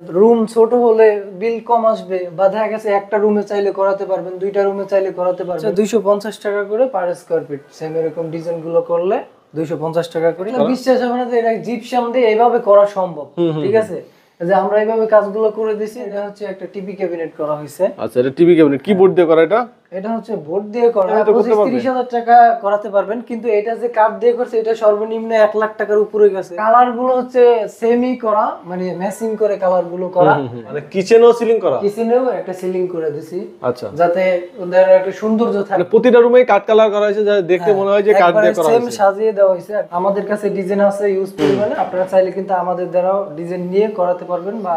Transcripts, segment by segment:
Room ছোট হলে বিল কম আসবে, বা দেখা গেছে একটা রুমে চাইলে করাতে পারবেন, দুইটা রুমে চাইলে করাতে পারবেন। 250 টাকা করে পার স্কয়ার ফিট। সেম এরকম ডিজাইন গুলো করলে 250 টাকা করে। বিশ্বাস হবে না যে এটা জিপসাম দিয়ে এইভাবে করা সম্ভব। ঠিক আছে, যে আমরা এইভাবে কাজগুলো করে দিছি। এটা হচ্ছে একটা টিভি ক্যাবিনেট করা হয়েছে। আচ্ছা, এটা টিভি ক্যাবিনেট কি বোর্ড দিয়ে করা? এটা হচ্ছে বোর্ড দিয়ে করা। 25-30 হাজার টাকা করাতে পারবেন, কিন্তু এটা যে কাঠ দিয়ে করছে এটা সর্বনিম্ন 1 লাখ টাকার উপরে গেছে। কালার গুলো হচ্ছে সেমি করা, মানে ম্যাচিং করে কালার গুলো করা। মানে কিচেনও সিলিং করা? কিচেনেও একটা সিলিং করে দিছি। আচ্ছা, যাতে ওদের একটা সৌন্দর্য থাকে। প্রতিটা রুমেই কাঠ কালার করা হয়েছে, যাতে দেখতে মনে হয় যে কাঠ দিয়ে করা হয়েছে। সেম সাজিয়ে দেওয়া হয়েছে। আমাদের কাছে ডিজাইন আছে ইউজ পরিমাণে। আপনারা চাইলে কিন্তু আমাদের দ্বারাও ডিজাইন নিয়ে করাতে পারবেন, বা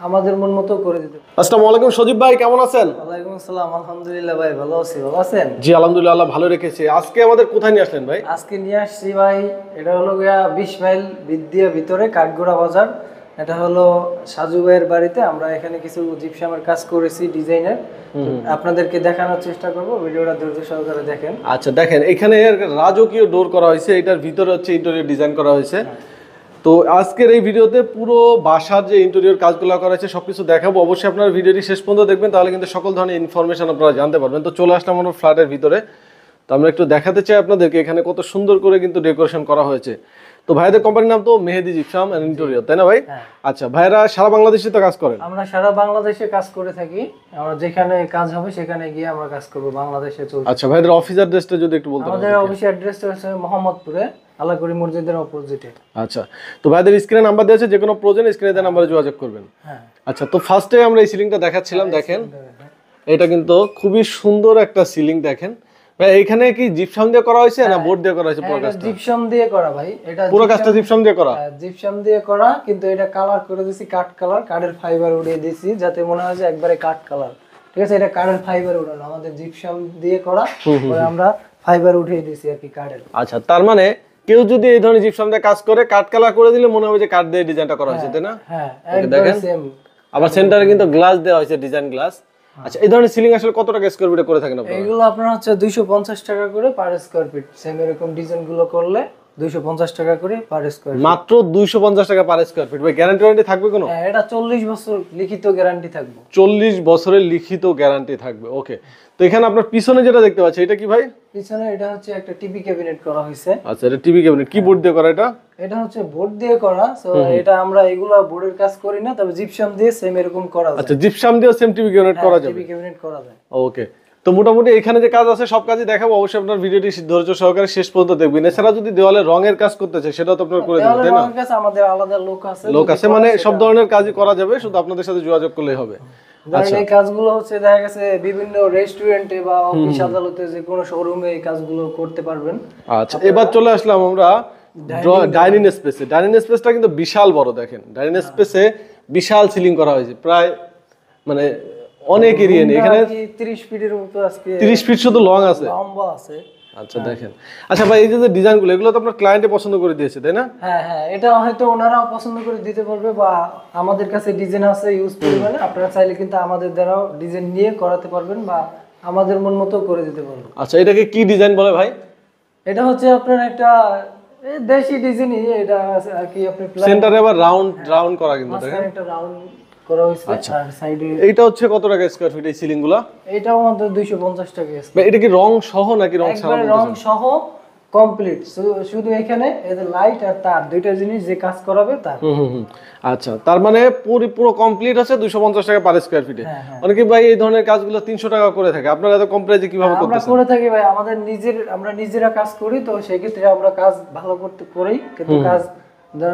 আমাদের মন মতো করে দিতে পারবেন। আসসালামু আলাইকুম সজীব ভাই, কেমন আছেন? ওয়ালাইকুম আসসালাম, আলহামদুলিল্লাহ ভাই ভালো আছি। ভালো আছেন? জি আলহামদুলিল্লাহ, আল্লাহ ভালো রেখেছে। আজকে আমাদের কোথায় নিয়ে আসলেন ভাই? আজকে নিয়ে আসছি ভাই, এটা হলো 20 মাইল বিদ্যা ভিতরে কাঠগোড়া বাজার। এটা হলো সাজু ভাইয়ের বাড়িতে। আমরা এখানে কিছু জিপসামের কাজ করেছি ডিজাইনের, আপনাদেরকে দেখানোর চেষ্টা করব। ভিডিওটা ধৈর্য সহকারে দেখেন। আচ্ছা দেখেন, এখানে রাজকীয় ডোর করা হয়েছে, এটার ভিতরে হচ্ছে ইন্টেরিয়র ডিজাইন করা হয়েছে। তো আজকের এই ভিডিওতে পুরো বাসার যে ইন্টেরিয়র কাজগুলো করা হয়েছে সবকিছু দেখাবো। অবশ্যই আপনারা ভিডিওটি শেষ পর্যন্ত দেখবেন, তাহলে কিন্তু সকল ধরনের ইনফরমেশন আপনারা জানতে পারবেন। তো চলে আসলাম আমরা ফ্ল্যাটের ভিতরে। তো আমরা একটু দেখাতে চাই আপনাদেরকে এখানে কত সুন্দর করে কিন্তু ডেকোরেশন করা হয়েছে। তো ভাইদের কোম্পানির নাম তো মেহেদি জিপসাম এন্ড ইন্টেরিয়র, তাই না ভাই? আচ্ছা, ভাইরা সারা বাংলাদেশে তো কাজ করেন? আমরা সারা বাংলাদেশে কাজ করে থাকি। আমরা যেখানে কাজ হবে সেখানে গিয়ে আমরা কাজ করব, বাংলাদেশে চলছে। আচ্ছা, ভাইদের অফিস অ্যাড্রেসটা যদি একটু বলতেন। আমাদের অফিস অ্যাড্রেসটা হচ্ছে মোহাম্মদপুরে, আলাকুড়ি মসজিদের অপোজিটে। আচ্ছা, তো ভাইদের স্ক্রিনে নাম্বার দেওয়া আছে, যে কোনো প্রয়োজন স্ক্রিনে দেওয়া নম্বরে যোগাযোগ করবেন। হ্যাঁ। আচ্ছা, তো ফার্স্টে আমরা এই সিলিংটা দেখাচ্ছিলাম, দেখেন এটা কিন্তু খুবই সুন্দর একটা সিলিং। দেখেন ভাই, এখানে কি জিপসাম দিয়ে করা হয়েছে না বোর্ড দিয়ে করা হয়েছে? পুরো কাজটা জিপসাম দিয়ে করা ভাই। এটা পুরো কাজটা জিপসাম দিয়ে করা? জিপসাম দিয়ে করা, কিন্তু এটা কালার করে দিয়েছি কাঠ কালার। কাঠের ফাইবার উড়িয়ে দিয়েছি যাতে মনে হয় যে একবারে কাঠ কালার। ঠিক আছে, এটা কাঠের ফাইবার উড়ানো, আমাদের জিপসাম দিয়ে করা, পরে আমরা ফাইবার উঠিয়ে দিয়েছি আর কি কাঠের। আচ্ছা, তার মানে কেউ যদি এই ধরনের জিপসাম দিয়ে কাজ করে কাঠ কালার করে দিলে মনে হবে যে কাঠ দিয়ে ডিজাইনটা করা হয়েছে, তাই না? হ্যাঁ, দেখেন সেম। আবার সেন্টারে কিন্তু গ্লাস দেওয়া হয়েছে, ডিজাইন গ্লাস। আচ্ছা, এই ধরনের সিলিং আসলে কত টাকা স্কয়ার ফিটে করে থাকেন আপনারা? এগুলো আপনার হচ্ছে 250 টাকা করে পার স্কয়ার ফিট। সেম এরকম ডিজাইন গুলো করলে 250 টাকা করে পার স্কয়ার ফিট। মাত্র 250 টাকা পার স্কয়ার ফিট। ভাই গ্যারান্টি ওয়ারেন্টি থাকবে কোনো? হ্যাঁ, এটা 40 বছর লিখিত গ্যারান্টি থাকবে। 40 বছরের লিখিত গ্যারান্টি থাকবে। ওকে, তো এখানে আপনার পিছনে যেটা দেখতে পাচ্ছি এটা কি ভাই? পিছনে এটা হচ্ছে একটা টিভি ক্যাবিনেট করা হয়েছে। আচ্ছা, এটা টিভি ক্যাবিনেট কি বোর্ড দিয়ে করা? এটা হচ্ছে বোর্ড দিয়ে করা। সো এটা আমরা এগুলা বোর্ডের কাজ করি না, তবে জিপসাম দিয়ে সেম এরকম করা যায়। আচ্ছা, জিপসাম দিয়ে সেম টিভি ক্যাবিনেট করা যাবে? টিভি ক্যাবিনেট করা যায়। ওকে, তো মোটামুটি এখানে যে কাজ আছে সব কাজই দেখাবো। অবশ্যই আপনার ভিডিওটি ধৈর্য সহকারে শেষ পর্যন্ত দেখবেন। এছাড়া যদি দেওয়ালে রঙের কাজ করতে চাই সেটাও তো আপনারা করে দেবেন, তাই না? রঙের কাজ আমাদের আলাদা লোক আছে, মানে সব ধরনের কাজই করা যাবে, শুধু আপনাদের সাথে যোগাযোগ করলেই হবে। আচ্ছা, এই কাজগুলো হচ্ছে দেখা গেছে বিভিন্ন রেস্টুরেন্টে বা অফিস আদালতে যে কোনো শোরুমে এই কাজগুলো করতে পারবেন। আচ্ছা, এবার চলে আসলাম আমরা ডাইনিং স্পেসে। ডাইনিং স্পেসটা কিন্তু বিশাল বড়। দেখেন ডাইনিং স্পেসে বিশাল সিলিং করা হয়েছে, প্রায় মানে অনেক এরিয়া নেই এখানে। 30 ফিটের মতো আজকে 30 ফিট শুধু লং আছে, লম্বা আছে। আচ্ছা দেখেন। আচ্ছা ভাই, এই যে ডিজাইনগুলো এগুলো তো আপনার ক্লায়েন্টে পছন্দ করে দিয়েছে, তাই না? হ্যাঁ হ্যাঁ, এটা হয়তো ওনারাও পছন্দ করে দিতে পারবে, বা আমাদের কাছে ডিজাইন আছে ইউজ পরিমাণে। আপনারা চাইলে কিন্তু আমাদের দ্বারাও ডিজাইন নিয়ে করাতে পারবেন, বা আমাদের মন মতো করে দিতে পারবেন। আচ্ছা, এটাকে কি ডিজাইন বলে ভাই? এটা হচ্ছে আপনার একটা দেশি ডিজাইনই। এটা আর কি আপনি সেন্টারে আবার রাউন্ড করা, কিন্তু দেখেন একটা রাউন্ড করা হয়েছে। আর সাইডে এইটা হচ্ছে কত টাকা স্কয়ার ফিট এই সিলিংগুলো? এটাও আমাদের 250 টাকা আছে। ভাই এটা কি রং সহ নাকি রং ছাড়া? একবারে রং সহ কমপ্লিট। শুধু এখানে এই যে লাইট আর তার, দুইটা জিনিস যে কাজ করাবে তার। আচ্ছা, তার মানে পুরো কমপ্লিট আছে 250 টাকা পার স্কয়ার ফিটে। অনেকে ভাই এই ধরনের কাজগুলো 300 টাকা করে থাকে, আপনারা এত কম প্রাইসে কিভাবে করতেছেন? আমরা করে থাকি ভাই, আমরা নিজেরা কাজ করি, তো সেই ক্ষেত্রে আমরা কাজ ভালো করতে করি, কিন্তু কাজ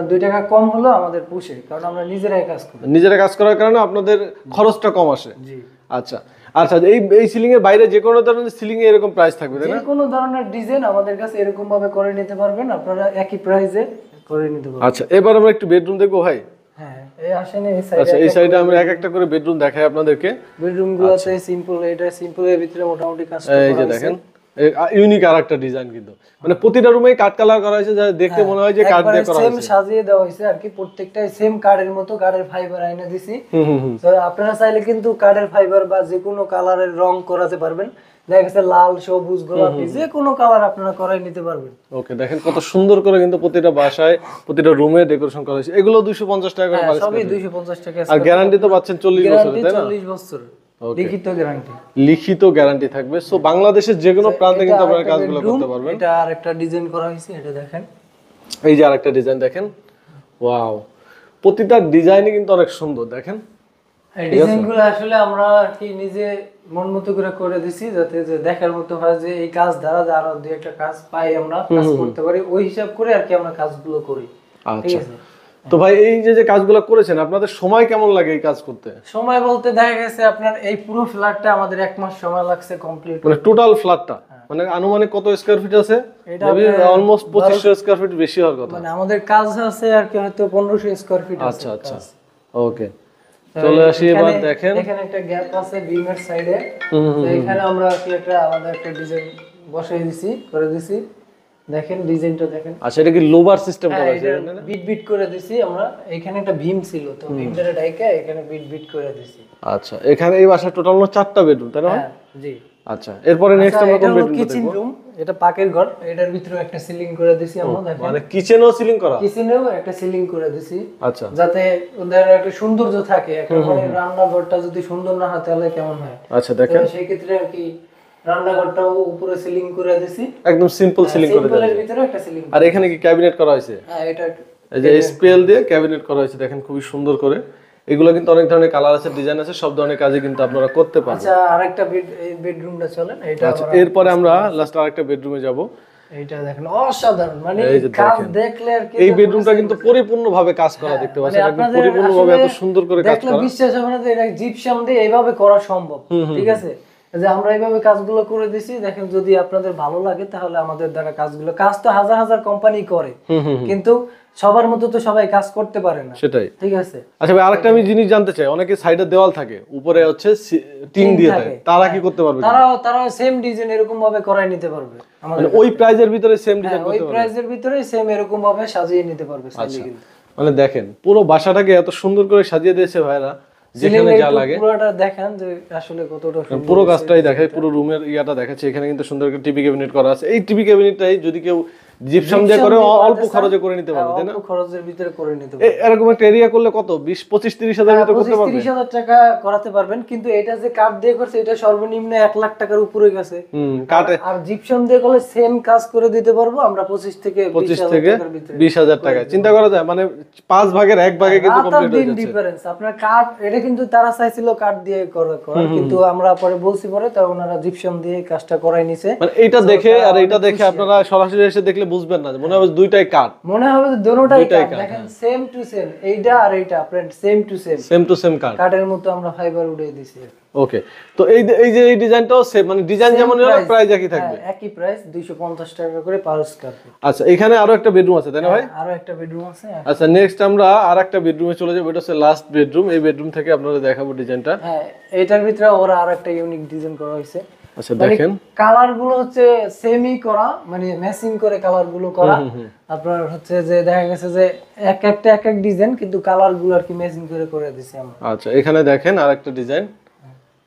2 টাকা কম হলো আমাদের পুষে, কারণ আমরা নিজেরাই কাজ করি। নিজেরা কাজ করার কারণে আপনাদের খরচটা কম আসে। জি। আচ্ছা আচ্ছা, এই সিলিং এর বাইরে যে কোনো ধরনের সিলিং এ এরকম প্রাইস থাকবে, তাই না? যে কোনো ধরনের ডিজাইন আমাদের কাছে এরকম ভাবে করে নিতে পারবেন, আপনারা একই প্রাইসে করে নিতে পারবেন। আচ্ছা, এবার আমরা একটু বেডরুম দেখবো ভাই। হ্যাঁ, এই আসেন এই সাইডে। আচ্ছা, এই সাইডে আমরা এক একটা করে বেডরুম দেখাই আপনাদেরকে। বেডরুম গুলোতে সিম্পল, এটা সিম্পল এর ভিতরে মোটামুটি কাজ করা এই যে হয়েছে। দেখেন ইউনিক আর একটা ডিজাইন কিন্তু মানে প্রতিটা রুমেই কাঠ কালার করা হয়েছে, যা দেখতে মনে হয় যে কাঠ দিয়ে করা সেম হয়েছে। সাজিয়ে দেওয়া হয়েছে আর কি, প্রত্যেকটাই সেম কার্ডের মতো কার্ডের ফাইবার আইনা দিছি। তো আপনারা চাইলে কিন্তু কার্ডের ফাইবার বা যে কোনো কালারের রং করাতে পারবেন, দেখা গেছে লাল, সবুজ, গোলাপি যে কোনো কালার আপনারা করাই নিতে পারবেন। ওকে, দেখেন কত সুন্দর করে কিন্তু প্রতিটা বাসায় প্রতিটা রুমে ডেকোরেশন করা হয়েছে। এগুলো 250 টাকা করে পার সবই স্কয়ার। 250 টাকা। আর গ্যারান্টি তো পাচ্ছেন 40 বছরের, তাই না? 40 বছর লিখিত গ্যারান্টি। লিখিত গ্যারান্টি থাকবে। সো বাংলাদেশের যে কোনো প্রান্তে কিন্তু আপনারা কাজগুলো করতে পারবেন। এটা আরেকটা ডিজাইন করা হয়েছে, এটা দেখেন। এই যে আরেকটা ডিজাইন দেখেন, ওয়াও, প্রতিটা ডিজাইনই কিন্তু অনেক সুন্দর। দেখেন এই ডিজাইনগুলো আসলে আমরা কি নিজে মন মতো করে দিছি, যাতে যে দেখার মতো হয় যে এই কাজ দ্বারা আরো দুই একটা কাজ পাই, আমরা কাজ করতে পারি, ওই হিসাব করে আর কি আমরা কাজগুলো করি। ঠিক আছে। তো ভাই এই যে কাজগুলো করেছেন, আপনাদের সময় কেমন লাগে এই কাজ করতে? সময় বলতে দেখা গেছে আপনার এই পুরো ফ্ল্যাটটা আমাদের 1 মাস সময় লাগছে কমপ্লিট। মানে টোটাল ফ্ল্যাটটা মানে আনুমানিক কত স্কয়ার ফিট আছে? এটা অলমোস্ট 2500 স্কয়ার ফিট, বেশি হওয়ার কথা। মানে আমাদের কাজ আছে আর কি হয়তো 1500 স্কয়ার ফিট আছে। আচ্ছা আচ্ছা, ওকে, চলে আসি এবার। দেখেন এখানে একটা গ্যাপ আছে বিমের সাইডে, তো এখানে আমরা কি একটা আলাদা একটা ডিজাইন বসাই দিছি, করে দিছি। দেখেন ডিজাইনটা দেখেন। আচ্ছা, এটা কি লোবার সিস্টেম করা আছে? বিট বিট করে দিছি আমরা। এখানে একটা ভীম ছিল, তো ভীমটারে ডাইকা এখানে বিট বিট করে দিছি। আচ্ছা, এখানে এই বাসায় টোটাল 4টা বেডরুম, তাই না? হ্যাঁ জি। আচ্ছা, এরপরে নেক্সট আমরা কোন বেডরুম কিচেন রুম, এটা পাকের ঘর, এটার ভিতরে একটা সিলিং করে দিছি আমরা। দেখেন মানে কিচেনও সিলিং করা? কিচেনেও একটা সিলিং করে দিছি। আচ্ছা, যাতে ওদের একটা সৌন্দর্য থাকে। একেবারে রান্নাঘরটা যদি সুন্দর না হয় তাহলে কেমন হয়? আচ্ছা দেখেন, সেই ক্ষেত্রে আর কি রান্নাঘরটাও উপরে সিলিং করে দিছি, একদম সিম্পল সিলিং করে সিম্পলের দিয়েছে। ভিতরে একটা সিলিং। আর এখানে কি ক্যাবিনেট করা হয়েছে? হ্যাঁ, এটা এই যে স্পেল দিয়ে ক্যাবিনেট করা হয়েছে, দেখেন খুবই সুন্দর করে। এগুলো কিন্তু অনেক ধরনের কালার আছে, ডিজাইন আছে, সব ধরনের কাজে কিন্তু আপনারা করতে পারবেন। আচ্ছা, আরেকটা বেডরুমটা চলেন, এটা আচ্ছা, এরপরে আমরা লাস্ট আরেকটা বেডরুমে যাব। এইটা দেখেন অসাধারণ, মানে কাজ দেখলে আর কি এই বেডরুমটা কিন্তু পরিপূর্ণভাবে কাজ করা, দেখতে পাচ্ছেন একদম পরিপূর্ণভাবে এত সুন্দর করে কাজ দেখলে করা। বিশ্বাস হবে না যে এটা জিপসাম দিয়ে এইভাবে করা সম্ভব। ঠিক আছে, যে আমরা এইভাবে কাজগুলো করে দিছি। দেখেন যদি আপনাদের ভালো লাগে তাহলে আমাদের দ্বারা কাজগুলো, কাজ তো হাজার হাজার কোম্পানি করে, কিন্তু সবার মতো তো সবাই কাজ করতে পারে না। সেটাই, ঠিক আছে। আচ্ছা ভাই, আরেকটা আমি জিনিস জানতে চাই, অনেকে সাইডে দেওয়াল থাকে, উপরে হচ্ছে টিন দিয়ে থাকে, তারা কি করতে পারবে? তারা সেম ডিজাইন এরকম ভাবে করাই নিতে পারবে আমাদের। মানে ওই প্রাইজের ভিতরে সেম ডিজাইন ওই করতে পারবে? প্রাইজের ভিতরে সেম এরকম ভাবে সাজিয়ে নিতে পারবে চাইলে কিন্তু। মানে দেখেন পুরো বাসাটাকে এত সুন্দর করে সাজিয়ে দিয়েছে ভাইরা, যেখানে যা লাগে পুরোটা দেখেন যে আসলে কতটা সুন্দর। পুরো কাজটাই দেখায়, পুরো রুমের ইয়াটা দেখাচ্ছে। এখানে কিন্তু সুন্দর একটা টিভি ক্যাবিনেট করা আছে। এই টিভি ক্যাবিনেটটাই যদি কেউ জিপসাম দিয়ে করে অল্প খরচে করে নিতে পারবে, তাই না? অল্প খরচের ভিতরে করে নিতে পারবে। এরকম একটা এরিয়া করলে কত 20-25-30 হাজার ভিতরে করতে পারবে? 30,000 টাকা করাতে পারবেন, কিন্তু এটা যে কাঠ দিয়ে করছে এটা সর্বনিম্ন 1 লাখ টাকার উপরে গেছে। কাটে। আর জিপসাম দিয়ে করলে সেম কাজ করে দিতে পারবো আমরা 25 থেকে 20,000 টাকা। চিন্তা করা যায়, মানে 5 ভাগের 1 ভাগে কিন্তু কমপ্লিট হয়ে যাচ্ছে। ডিফারেন্স আপনার কাঠ, এটা কিন্তু তারা চাইছিল কাঠ দিয়ে করা, কিন্তু আমরা পরে বলছি, পরে তো ওনারা জিপসাম দিয়ে কাজটা করাই নিছে। মানে এটা দেখে আর এটা দেখে আপনারা সরাসরি এসে দেখলে বুঝবেন না, মনে হবে দুইটাই কাঠ, মনে হবে যে দুটোটাই কাঠ। দেখেন সেম টু সেম, এইটা আর এইটা আপনার সেম টু সেম কাঠ, কাঠের মতো আমরা ফাইবার উড়িয়ে দিছি। ওকে, তো এই যে এই ডিজাইনটাও সেম, মানে ডিজাইন যেমন হলো প্রাইস একই থাকবে? একই প্রাইস, 250 টাকা করে পার স্কয়ার ফিট। আচ্ছা, এখানে আরো একটা বেডরুম আছে, তাই না ভাই? আরো একটা বেডরুম আছে। আচ্ছা, নেক্সট আমরা আরেকটা বেডরুমে চলে যাব। এটা হচ্ছে লাস্ট বেডরুম। এই বেডরুম থেকে আপনাদের দেখাবো ডিজাইনটা। হ্যাঁ, এটার ভিতরে ওরা আরেকটা ইউনিক ডিজাইন করা হয়েছে। আচ্ছা দেখেন, কালার গুলো হচ্ছে সেমি করা, মানে ম্যাচিং করে কালার গুলো করা। আপনার হচ্ছে যে দেখা গেছে যে এক এক ডিজাইন, কিন্তু কালার গুলো আর কি ম্যাচিং করে দিছি আমরা। আচ্ছা, এখানে দেখেন আরেকটা ডিজাইন।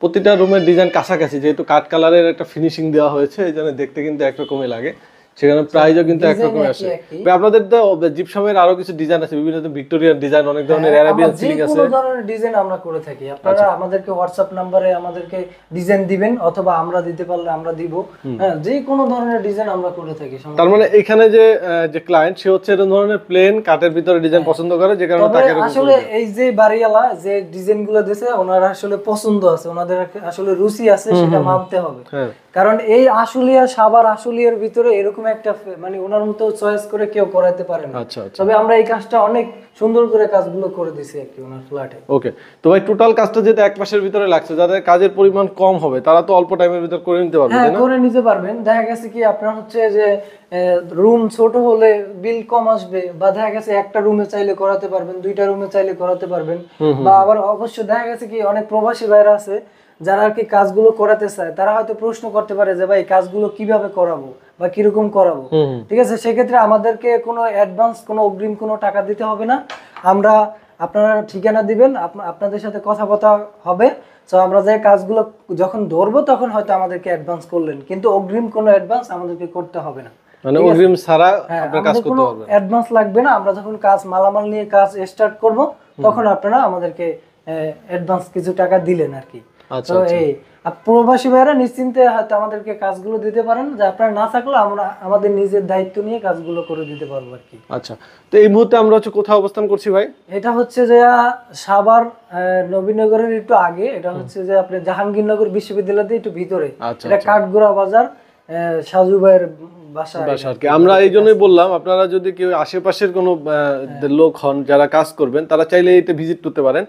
প্রতিটা রুমের ডিজাইন কাছাকাছি, যেহেতু কাঠ কালারের একটা ফিনিশিং দেওয়া হয়েছে, এই জন্য দেখতে কিন্তু একরকমই লাগে। সেখানে প্রাইসও কিন্তু একরকম আসে। আপনাদের তো জিপসামের আরো কিছু ডিজাইন আছে, বিভিন্ন ভিক্টোরিয়ান ডিজাইন, অনেক ধরনের আরাবিয়ান সিলিং আছে, যে কোনো ধরনের ডিজাইন আমরা করে থাকি। আপনারা আমাদেরকে হোয়াটসঅ্যাপ নম্বরে আমাদেরকে ডিজাইন দিবেন, অথবা আমরা দিতে পারলে আমরা দিব। হ্যাঁ, যে কোনো ধরনের ডিজাইন আমরা করে থাকি। তার মানে এখানে যে ক্লায়েন্ট, সে হচ্ছে এরকম ধরনের প্লেন কাঠের ভিতরে ডিজাইন পছন্দ করে, যে কারণে তাকে আসলে এই যে বাড়িওয়ালা যে ডিজাইনগুলো দিয়েছে, ওনার আসলে পছন্দ আছে, ওনাদের আসলে রুচি আছে, সেটা মানতে হবে। কারণ এই আশুলিয়া, সাভার আশুলিয়ার ভিতরে এরকম একটা, মানে ওনার মতো চয়েস করে কেউ করাতে পারে না। তবে আমরা এই কাজটা অনেক সুন্দর করে কাজগুলো করে দিছি আর কি ওনার ফ্ল্যাটে। ওকে, তো ভাই টোটাল কাজটা যেটা 1 মাসের ভিতরে লাগছে, যাদের কাজের পরিমাণ কম হবে তারা তো অল্প টাইমের ভিতরে করে নিতে পারবে, তাই না? করে নিতে পারবেন। দেখা গেছে কি আপনার হচ্ছে যে রুম ছোট হলে বিল কম আসবে, বা দেখা গেছে একটা রুমে চাইলে করাতে পারবেন, দুইটা রুমে চাইলে করাতে পারবেন। বা আবার অবশ্য দেখা গেছে কি অনেক প্রবাসী ভাইরা আছে যারা আর কি কাজগুলো করাতে চায়, তারা হয়তো প্রশ্ন করতে পারে যে ভাই কাজগুলো কিভাবে করাবো বা কিরকম করাবো। ঠিক আছে, সেক্ষেত্রে আমাদেরকে কোনো অ্যাডভান্স, কোনো অগ্রিম কোনো টাকা দিতে হবে না। আমরা, আপনারা ঠিকানা দিবেন, আপনাদের সাথে কথাবার্তা হবে, তো আমরা যে কাজগুলো যখন ধরবো তখন হয়তো আমাদেরকে অ্যাডভান্স করলেন, কিন্তু অগ্রিম কোনো অ্যাডভান্স আমাদেরকে করতে হবে না। মানে অগ্রিম ছাড়া আপনারা কাজ করতে পারবেন, অ্যাডভান্স লাগবে না। আমরা যখন কাজ মালামাল নিয়ে কাজ স্টার্ট করব তখন আপনারা আমাদেরকে অ্যাডভান্স কিছু টাকা দিলেন আর কি। আচ্ছা, তো এই প্রবাসী ভাইরা নিশ্চিন্তে হয়তো আমাদেরকে কাজগুলো দিতে পারেন, যে আপনারা না থাকলে আমরা আমাদের নিজের দায়িত্ব নিয়ে কাজগুলো করে দিতে পারবো আর কি। আচ্ছা, তো এই মুহূর্তে আমরা হচ্ছে কোথায় অবস্থান করছি ভাই? এটা হচ্ছে যে সাভার নবীনগরের একটু আগে, এটা হচ্ছে যে আপনি জাহাঙ্গীরনগর বিশ্ববিদ্যালয়ের একটু ভিতরে। আচ্ছা, এটা কাঠগোড়া বাজার, সাজু ভাইয়ের বাসা আর কি। আমরা এই জন্যই বললাম, আপনারা যদি কেউ আশেপাশের কোনো লোক হন যারা কাজ করবেন, তারা চাইলে এটা ভিজিট করতে পারেন।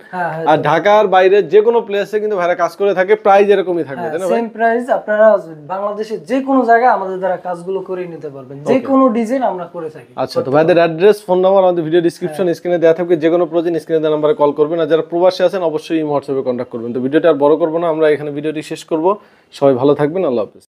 আর ঢাকার বাইরে যে কোনো প্লেসে কিন্তু ভাইরা কাজ করে থাকে, প্রাইস এরকমই থাকবে, তাই না ভাই? Same price. আপনারা বাংলাদেশের যে কোনো জায়গায় আমাদের দ্বারা কাজগুলো করে নিতে পারবেন, যে কোনো ডিজাইন আমরা করে থাকি। আচ্ছা, তো ভাইদের অ্যাড্রেস, ফোন নাম্বার আমাদের ভিডিও ডিসক্রিপশন স্ক্রিনে দেওয়া থাকবে। যে কোনো প্রয়োজন স্ক্রিনে দেওয়া নাম্বারে কল করবেন। আর যারা প্রবাসী আছেন অবশ্যই হোয়াটসঅ্যাপে কন্ট্যাক্ট করবেন। তো ভিডিওটা আর বড় করবো না, আমরা এখানে ভিডিওটি শেষ করব। সবাই ভালো থাকবেন, আল্লাহ হাফেজ।